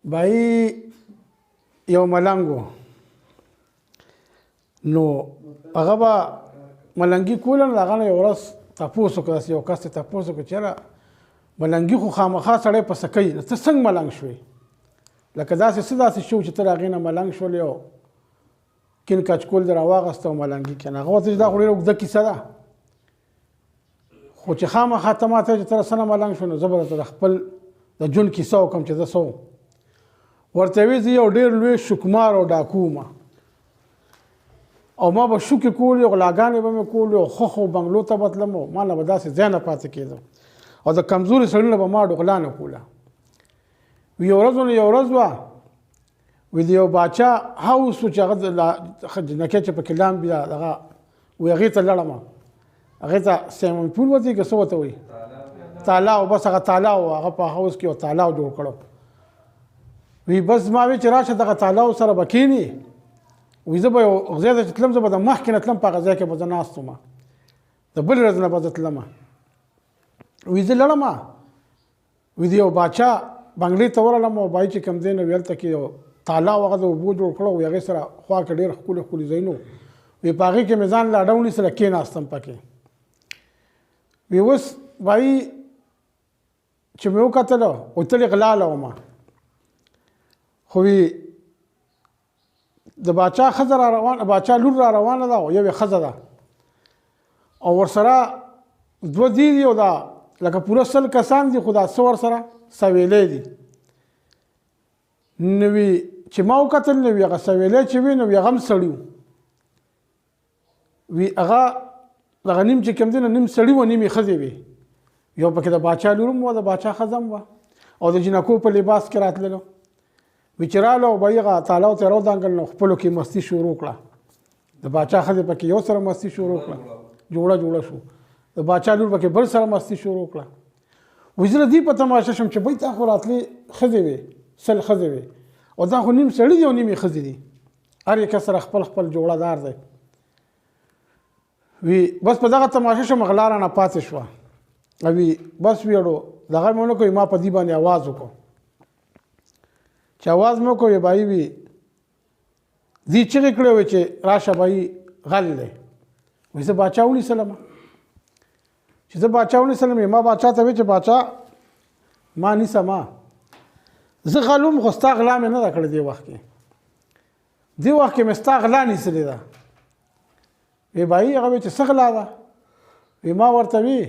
بای یو ملنګ نو هغه به ملنګي کول نو هغه نه یو ورځ تاسو کوي یو کس ته تاسو کوي چې ملنګي خو خامخا سړی په سکي ته څنګه ملنګ شوي لکه داسې څه شو چې تر هغې نه ملنګ شول یو کین کچکول در راواغسته او ملنګي کنه هغه ورته دا خو ډېره اوږده کیسه ده خو چې خامخا ته ماته چې تر څه نه ملنګ شو نو زه به درته د خپل د ژوند کیسه وکړم چې زه څه ورته وی زه یو ډېر لوی شکمار او ډاکو وم او ما به شوکې کولې غلاګانې به مې کولې او خخو بنګلو ته به تلم او ما نه به داسې ځای نه پاتې کېدم او د کمزوري سړي نه به ما ډغلا نه کوله یو ورځ یو ورځ وه وی د یو باچا هاوس و چې هغه جنکۍ چې پکې لام بیا دغه وی هغې ته لړم هغې ته سیمون پول ورته که څه ورته وایي تالاو بس هغه تالاو هغه په هاوس کې یو تالاو جوړ کړو وی بس ما وی چې راشه دغه تالاو سره به کښېني وی زه به یو غځای ته چې تلم زه به د مخکې نه تلم په هغه ځای کې به زه ناست وم د بلې ورځې نه به زه تلم وی زه لړم وی د یو باچا بنګلې ته ورغلم او بای چې کوم دی نو هلته کې یو تالاو هغه د اوبو جوړ کړو وی هغې سره خوا کې ډېر ښکلي ښکلي ځایونه وی په هغې کې مې ځان له اډه ونیسله کېناستم پکې وی اوس بای چې مې وکتله وی تلې غلاله ومه خو وی د باچا ښځه را روانه باچا لور را روانه ده او یوې ښځه ده او ورسره دوه دي دي او دا لکه پوره 100 کسان دي خو دا څه ورسره سویلې دي نو وی چې ما وکتل نو وی هغه سویلې چې وي نو وی هغه هم سړي وي هغه دغه نیم چې کوم دی نو نیم سړي و نیم یې ښځې وي یو پکې د باچا لور هم وه د باچا ښځه هم وه او د جنکو په لباس کې راتللو وی چې راغله او به یې هغه تالاو ته راودانګل نو خپلو کې مستي شروع کړه د باچا ښځې پکې یو سره مستي شروع کړه جوړه شو د باچا لور پکې بل سره مستي شروع کړه وی زه دې په تماشه شم چې بای تا خو راتلې ښځې وې 100 ښځې وې او دا خو نیم سړي دي او نیم یې ښځې دي هر یو کس سره خپل خپل جوړه دار دی وی بس په دغه تماشه شم غلا رانه پاتې شوه وی بس ویړو دغه مې ونه کوي ما په دې باندې اواز وکړو چې اواز مې وکړو بای وی دې چغې کړې وې چې راشه بای غل دی وی زه باچا ونیسلم چې زه باچا ونیسلم ما باچا ته وی چې باچا ما نیسم زه غلوم خو ستا غلا مې نه ده کړې دې وخت کې مې ستا غلا نیسلې ده وی بای هغه وی چې څه غلا ده وی ما ورته وی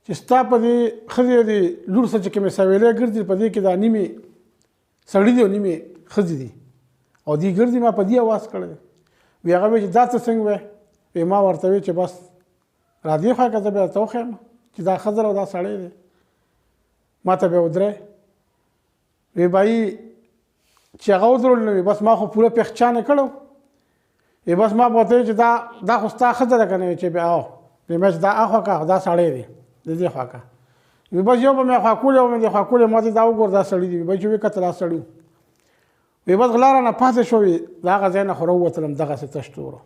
چې ستا په دې ښځې دې لور څه چې کومې سویلې ګرځي په دې کې دا نیمې سړي دي او نیمې ښځې دي او دې ګرځي ما په دې اواز کړی وی هغه وی چې دا څه څنګه وی وی ما ورته وی چې بس را دې خوا که زه بیا درته وښیم چې دا ښځه او دا سړی دی ما ته بیا ودرې وی بای چې هغه ودرول نه وي بس ما خو پوره پېخچانې کړو وی بس ما ورته وی چې دا خو ستا ښځه ده که نه چې بیا وی مې چې دا اخوا که دا سړی دی د دې خوا که وی بس یو به مې خوا کولې او مې دې خوا کولې ما ته دا وګور دا سړي دی وی بای چې وی کته دا سړي وی بس غلا رانه پاتې شو وي د هغه ځای نه خو راووتلم دغسې تش تورو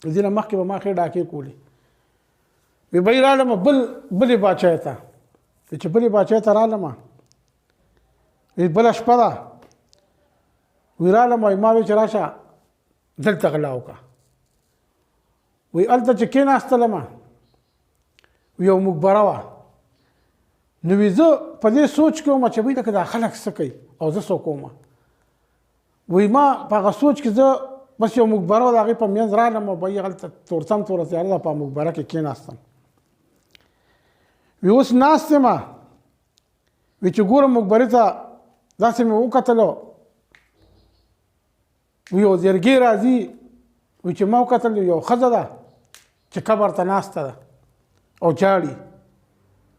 د دې نه مخکې به ما ښې ډاکې کولې وی بای رالم بلې باچای ته چې بلې باچای ته رالم وی بله شپه ده وی رالم وی ما وی چې راشه دلته غلا وکړه وی هلته چې کېناستلم وی یو مقبره وه نو وی زه په دې سوچ کې وم چې وی لکه دا خلک څه کوي او زه څوک وم وی ما په هغه سوچ کې زه بس یو مقبره وه د هغې په منځ رالم او به یې هلته تورڅم توره تیاره ده په مقبره کې کېناستم وی اوس ناست یم وی چې ګورم مقبرې ته داسې مې وکتلو وی یو زرګې راځي وی چې ما وکتل یو ښځه ده چې قبر ته ناسته ده او جاړي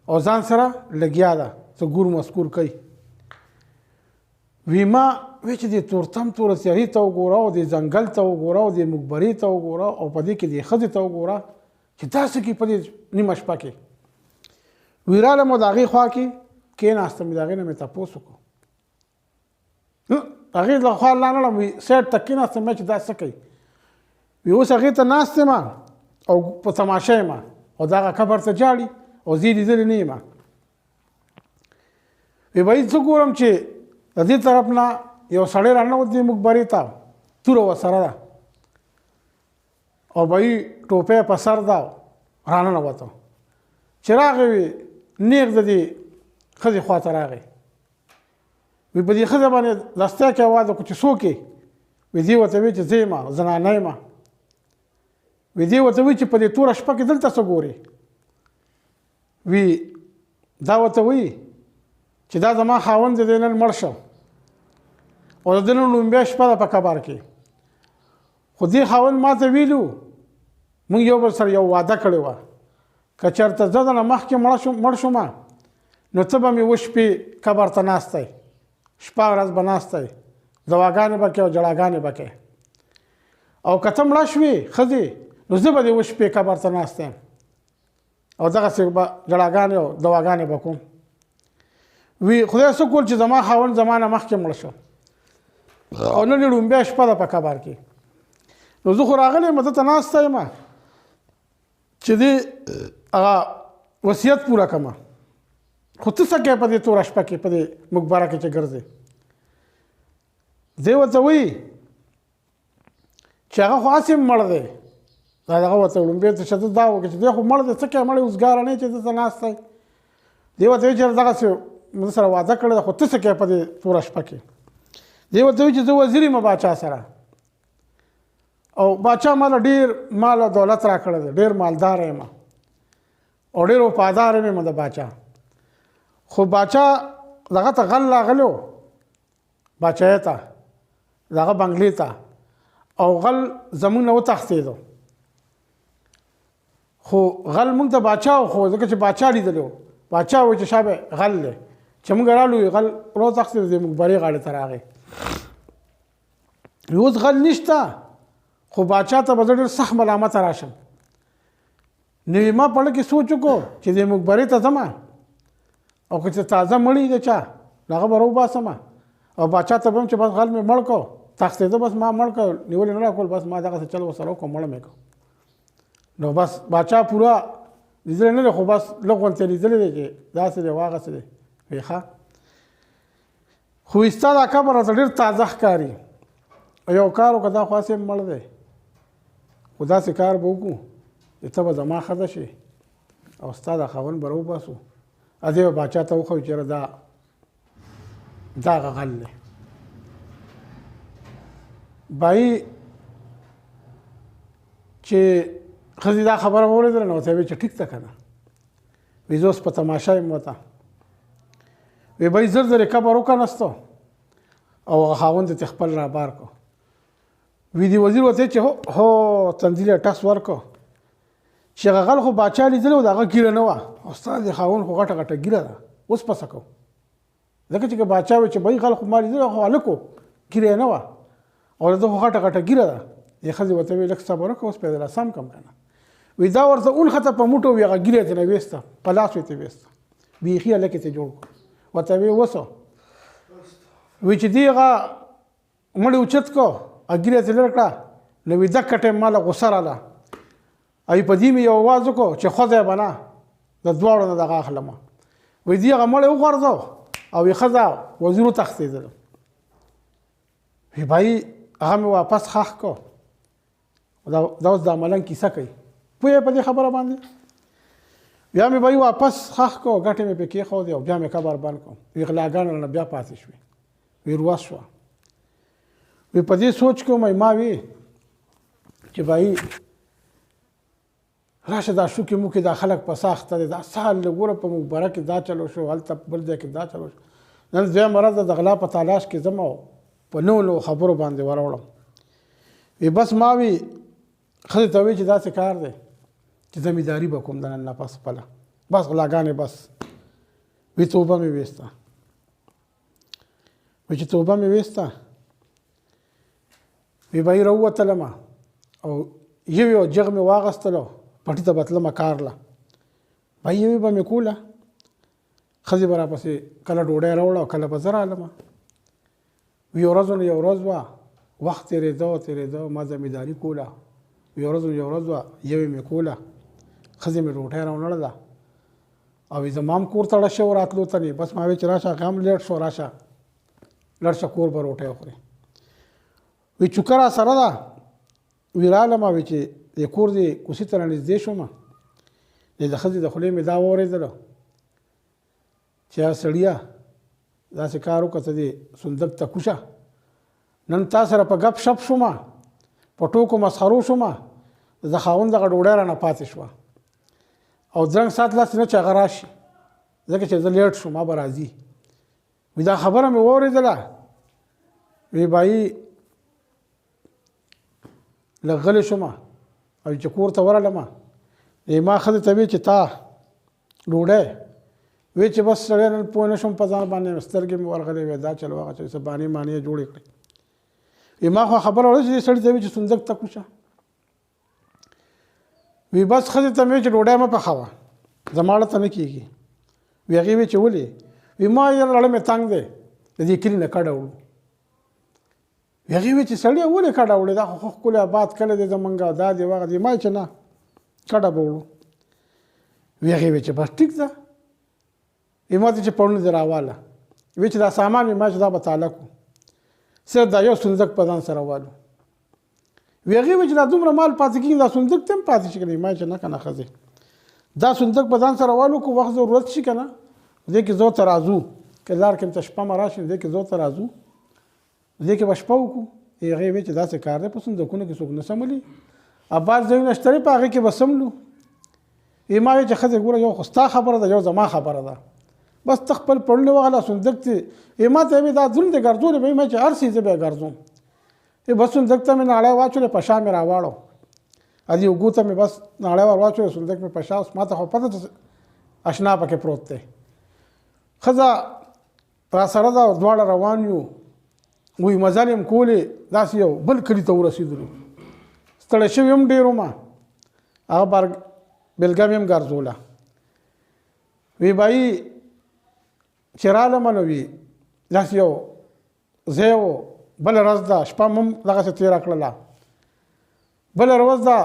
او ځان سره لګیا ده څه ګور مسکور کوي وی ما وی چې دې تورتم توره سیاري ته وګوره او دې ځنګل ته وګوره او دې مقبرې ته وګوره او په دې کې دې ښځې ته وګوره چې دا څه کوي په دې نیمه شپه کې وی رالم او د هغې خوا کې کېناستم د هغې نه مې تپوس وکړو هغې له خوا لا نړم وي سیډ ته کېناستم چې دا څه کوي وی اوس هغې ته ناست یم او په تماشه یم او د هغه قبر ته جاړي او زه یې لیدلی نه یم وی بای څه ګورم چې د دې طرف نه یو سړی راننوت دی مقبرې ته توره ورسره ده او بای ټوپۍ په سر ده راننوته چې راغی وي نیغ د دې ښځې خواته راغی وی په دې ښځه باندې دستی کې اواز وکړو چې څوک یې وی دې ورته وی چې زه یم زنانه یم وی دې ورته وی چې په دې توره شپه کې دلته څه ګورې وی دا ورته وی چې دا زما خاوند دی نن مړ شو او د ده نن لومبۍ شپه ده په قبر کې خو دې خاوند ما ته ویلو موږ یو بل سره یو واده کړې وه که چېرته زه دنه مخکې مړ شوم نو ته به مې وشپې قبر ته ناستی شپه ورځ به ناستی دواګانې به کوې او جړاګانې به کوې او که ته مړه شوې ښځې نو زه به دې وشپې قبر ته ناست یم او دغسې به جړاګانې او دواګانې به کوم وی خدای څه کول چې زما خاوند زما نه مخکې مړ شو او نن یې لومبۍ شپه ده په قبر کې نو زه خو راغلی یم دلته ناسته یم چې دې هغه وصیت پوره کړمه خو ته څه کوې په دې توره شپه کې په دې مقبره کې چې ګرځې دی ورته وایي چې هغه خو هسې مړ دی دا دغه ورته لومبۍ ته شدت دا وکړه چې دی خو مړ دی څه کوې مړ یې اوسګاره نه یې چې دلته ناست دی دی ورته وایي چې دغسې موږ سره واده کړی ده خو ته څه کوې په دې توره شپه کې دی ورته وایي چې زه وزیر یم باچا سره او باچا ماله ډېر مال او دولت را کړی دی ډېر مالدار یم او ډېر وفادار یم د باچا خو باچا دغه ته غل راغلی و باچایۍ ته دغه بنګلې ته او غل زموږ نه وتښتېدو خو غل موږ ته باچا و خو ځکه چې باچا لیدلی و باچا وایي چې شابه غل دی چې موږ رالو غل راوتښتېدو د مقبرې غاړې ته راغی اوس غل نشته خو باچا ته به زه ډېر سخت ملامته راشم نو ما پړه کې سوچ وکړو چې د مقبرې ته ځم او که چې تازه مړی دی چا هغه به راوباسم او باچا ته به هم چې بس غل مې مړ کړو تښتېده بس ما مړ کړ نیولې نه راکول بس ما دغسې چل ورسره وکړو مړ مې کړو نو بس باچا پوره لیدلی نه دی خو بس لږ غونتې لیدلی دی چې داسې دی واغسې دی وایي ښه خو ستا دا قبر راته ډېر تازه ښکاري یو کار وکړه دا خو هسې مړ دی خو داسې کار به وکړو چې ته به زما ښځه شي او ستا دا خاوند به راوباسو ا دې به باچا ته وښیو چېرې دا هغه غل دی بایي چې ښځې دا خبره واورېدله نو ورته یې ویل چې ټیک ده که نه وایي زه اوس په تماشه یم ورته وی بایي زر زر یې قبر وکنستو او هغه خاوند یې خپل رابار کړو وی دې وزیر ورته چې هو تندیل یې ټس ورکړو چې هغه غل خو باچا لیدلی و د هغه ګیره نه وه او ستا د خاوند خو غټه غټه ګیره ده اوس پسه کوو ځکه چې که باچا وایي چې بهی غل خو ما لیدلی خو هلک و ګیره یې نه وه او د ده خو غټه غټه ګیره ده دې ښځې ورته ویل لږ صبر وکړه اوس پې دله سم کړم که نه وی دا ورته اونخته په موټو وي هغه ګیره یې ترې ویسته په لاس یې ترې ویسته بیخي هلک یې ترې جوړ کړو ورته وی وسو وی چې دې هغه مړی اوچت کړو ګیره یې ترې لرې کړه نو وي دکه ټایم ماله غوسه راله ای په دې مې یو اواز وکړو چې ښځه به نه د دواړو نه دغه اخلمه وایي دې هغه مړی وغورځو او یې ښځه وزیر وتښتېدله وی بایي هغه مې واپس ښخ کړو دا اوس دا ملنګ کیسه کوي پوهې په دې خبره باندې بیا مې بایي واپس ښخ کړو ګټې مې پې کېښودې او بیا مې قبر بند کړو وی غلاګانې رانه بیا پاتې شوې وی روس شوه وی په دې سوچ کې ما وی چې بایي راشه دا شو کې مو کې دا خلک په ساخته دی دا سهال ګوره په مقبره کې دا چلو شو هلته بل ځای کې دا چلو شو نن دویمه ورځ د غلا په تلاش کې ځم او په نوو نوو خبرو باندې وروړم وی بس ما وی ښځې ته وی چې داسې کار دی چې زمینداري به کوم د نن نه پس خپله بس غلاګانې بس وی توبه مې ویسته وی چې توبه مې ویسته وی بهی راووتلمه او یو جغ مې واغستلو پټي ته به تلمه کارله بهی یوې به مې کوله ښځې به راپسې کله ډوډۍ راوړه او کله به زه رالمه یو ورځ نه یو ورځ وه وخت تېرېده ما زمینداري کوله یو ورځ وه یوې مې کوله ښځې مې ډوډۍ راونړله او زما هم کور ته ړه شو راتلو ته نه بس ما وی چې راشه هغه هم لیټ شو راشه لړ شه کور به روټۍ وخورې وی چوکه را سره ده وی رالم وی چې د کور دې کوڅې ته رانږدې شوم د ښځې د خولې مې دا واورېدله چې سړیه داسې کار وکړه ته دې صندوق ته کوشه نن تا سره په ګپ شپ شوم په ټوکو مسخرو شوم د خاوند دغه ډوډۍ رانه پاتې شوه او درنګ سات لاس نه چې هغه راشي ځکه چې زه لیټ شوم ما به راځي وی دا خبره مې واورېدله وی بایي لږ غلی شوم او چې کور ته ورغلم ما ښځې ته وی چې تا ډوډۍ وی چې بس سړی نن پوه نه شوم په ځان باندې سترګې مې ورغلې وې دا چل وغه چې څه بانې مانې یې جوړې کړې وی ما خو خبره وړه چې سړي ته وی چې صندوق ته کوشه وی بس ښځې ته مې چې ډوډۍ مه پخوه زما ته نه کېږي وی هغې وی چې ولې وی ما یې لړه مې تنګ دی د دې کلي نه کډه وړو وی هغې وی چې سړیه ولې کډه وړې دا خو ښکلی آباد کلی دی زمونږ دا دی وغه دی ما چې نه کډه به وړو وی هغې وی چې بس ټیک ده وی ما ته چې پړونه دې راواله وی چې دا سامان وی ما چې دا به تاله کړو صرف دا یو صندوق په ځان سره والو وی هغې وی چې دا دومره مال پاتې کېږي دا صندوق ته هم پاتې شي که نه ما چې نه که نه ښځې دا صندوق په ځان سره والو که وخت ضرورت شي که نه دې کې زو ته راځو که لار کې ته شپه مه راشي دې کې زو ته راځو دې کې به شپه وکړو هغې وی چې داسې کار دی په صندوقونو کې څوک نه سملي بعض ځایونه شته په هغې کې به سملو ما وی چې ښځې ګوره یو خو ستا خبره ده یو زما خبره ده بس ته خپل پړونې وغله صندوق ته ما ته وی دا ظلم دی ګرځولې به ما چې هر څه زه به یې ګرځوم بس صندوق ته مې ناړی واچولې په شا مې راواړو ادي اوږو ته مې بس ناړی ور واچولې صندوق مې په شا اوس ما ته خو پته ده اشنا پکې پروت دی ښځه را سره ده دواړه روان یو وی مزل یم کولې داسې یو بل کلي ته ورسېدلو ستړی شوي هم ډېر وم هغه بېلګه مې هم ګرځوله وی بایي چې رالم نو وي داسې یو ځای و بله ورځ ده شپه هم دغسې تېره کړله بله ورځ ده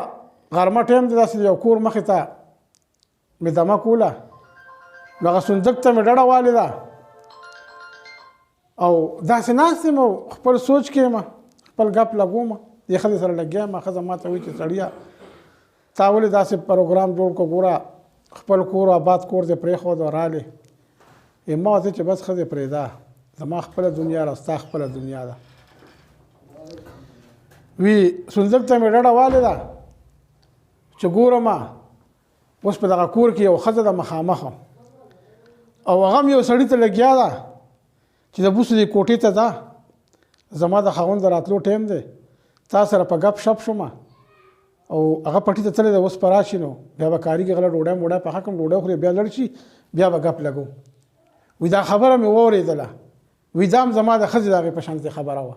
غرمه ټایم دی داسې یو کور مخې ته مې دمه کوله نو هغه صندوق ته مې ډډه والې ده او داسې ناست یم او خپل سوچ کې یم خپل ګپ لګوم دې ښځې سره لګیا یم ښځه ما ته وایي چې سړیه تا ولې داسې پروګرام جوړ کړو ګوره خپل کور آباد کور دې پرېښود او رالې ما ورته چې بس ښځې پرېږده زما خپله دنیا ده ستا خپله دنیا ده وی صندوق ته مې ډډه والې ده چې ګورم اوس په دغه کور کې یو ښځه ده مخامخ او هغه هم یو سړي ته لګیا ده چې د بوسو دې کوټې ته ده زما د خاوند د راتلو ټایم دی تا سره په ګپ شپ شوم او هغه پټي ته تللی دی اوس په راشي نو بیا به کاري کې غله ډوډۍ موډۍ پخه کړم ډوډۍ خورې بیا لړ شي بیا به ګپ لګو وی دا خبره مې واورېدله وی دا هم زما د ښځې د هغې په شانتې خبره وه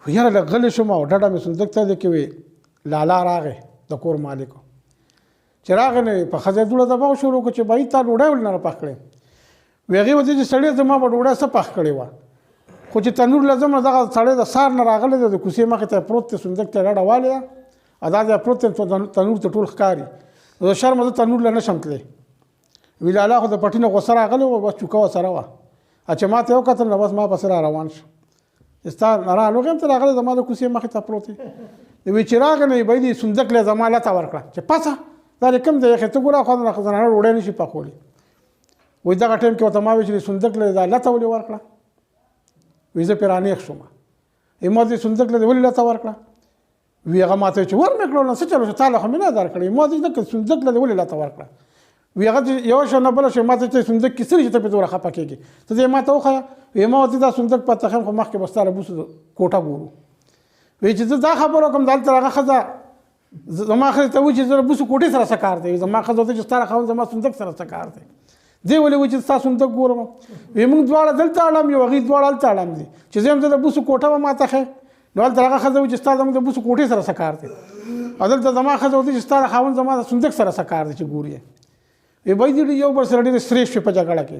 خو یاره لږ غلی شوم او ډډه مې صندوق ته دی کې وی لالا راغی د کور مالکو چې راغی نو په ښځې دوړه دباو شروع کړه چې بهي تا ډوډۍ ولې نه راپخ کړې وی هغې ورته چې سړی زما به ډوډۍ څه پخ کړې وه خو چې تنور له ځم نو دغه سړی د سار نه راغلی دی د کوڅې مخې ته پروت دی صندوق ته ډډه والې ده دا ځای پروت دی تنور ته ټول ښکاري د شرمه زه تنور له نه شم تللی وی لالا خو د پټي نه غوسه راغلی وه بس چوکه ورسره وه چې ما ته یې وکتل نو بس ما پسې را روان شو ستا ناروغ هم ته راغلی زما د کوڅې مخې ته پروت دی وی چې راغی نو به دې صندوق له زما لته ورکړه چې پسه دا دې کوم دی یخې ته ګوره خو زنانه ډوډۍ نه شي پخولی وی دغه ټایم کې ورته ما وی چې صندوق له دا لته ولې ورکړه وی زه پرې رانیغ شوم ما دې صندوق له ولې لته ورکړه وی هغه ما ته چې ور مې کړو نو څه چلو چې تا له خو مې نه درکړې ما دې دغه صندوق له ولې لته ورکړه وی هغه یو شی نه بله شی ما ته چې صندوق کې څه چې ته پرې دومره خفه کېږې ته دې ما ته وښیه وی ما ورته دا صندوق پته ښیم خو مخکې به ستا له بوسو کوټه ګورو وی چې زه دا خبره وکړم دلته هغه ښځه زما ښځې ته وایي چې زه بوسو کوټې سره څه کار دی زما ښځه ورته چې ستا خاوند زما صندوق سره څه کار دی دی ولې وایي چې ستا صندوق ګورم وی موږ دواړه دلته اړم یو هغې دواړه هلته اړم دي چې زه یم زه د بوسو کوټه به ما ته ښیې نو هلته هغه ښځه وایي چې ستا زموږ د بوسو کوټې سره څه کار دی او دلته زما ښځه ورته چې ستا د خاوند زما د صندوق سره څه کار دی چې ګورې وی بای دې یو بل سره ډېرې سرې شوې په جګړه کې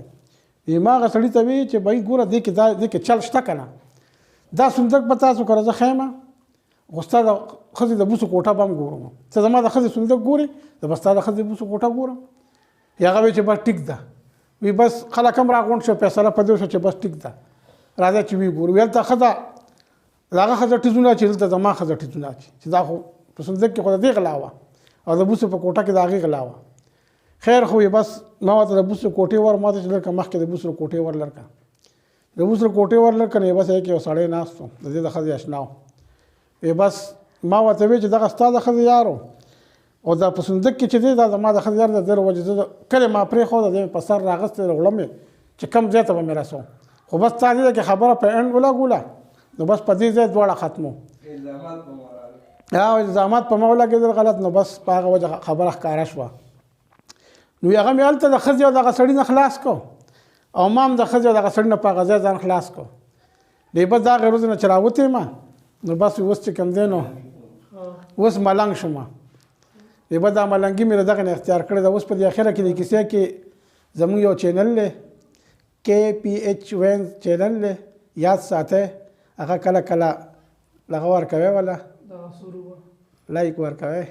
ما هغه سړي ته وی چې بای ګوره دې کې چل شته که نه دا صندوق به تاسو کره زه ښیم خو ستا د ښځې د بوسو کوټه به هم ګورم ته زما د ښځې صندوق ګورې زه به ستا د ښځې بوسو کوټه ګورم هغه وی چې بس ټیک ده وی بس خلک هم راغونډ شو فیصله په دې شو چې بس ټیک ده راځي چې وی ګور ویل ته خدا هغه خزه ټیزونه چې دلته زما خزه ټیزونه چې دا خو په صندوق کې خو دې غلاوه او د بوسو په کوټه کې د هغې غلاوه خیر خو بس ما ورته د بوسو کوټې ور ما ته چې لرکه مخکې د بوسو کوټې ور لرکه د بوسو کوټې ور لرکه نه بس یې کې یو سړی ناست و د دې د ښځې اشنا و بس ما ورته وی چې دغه ستا د ښځې یار او دا په صندوق کې چې دی دا زما د ښځې یار د در وجې زه کله ما پرېښوده دی په سر راغستی غوړه مې چې کم ځای ته به مې رسوم خو بس تا دې کې خبره په اینډ ولګوله نو بس په دې ځای دواړه ختمو الزامات په ما ولګېدل غلط نو بس په هغه وجه خبره ښکاره شوه نو هغه مې هلته د ښځې او دغه سړي نه خلاص کو او ما هم د ښځې او دغه سړي نه په هغه ځای ځان خلاص کو دی بس د هغې ورځې نه چې راوتې ما نو بس اوس چې کوم دی نو اوس ملنګ شوم دی بس دا ملنګي مې له دغې نه اختیار کړې ده اوس په دې اخره کې د کیسې کې زموږ یو چینل دی KPH وین چینل دی یاد ساتئ هغه کله کله دغه ورکوئ وله لایک ورکوئ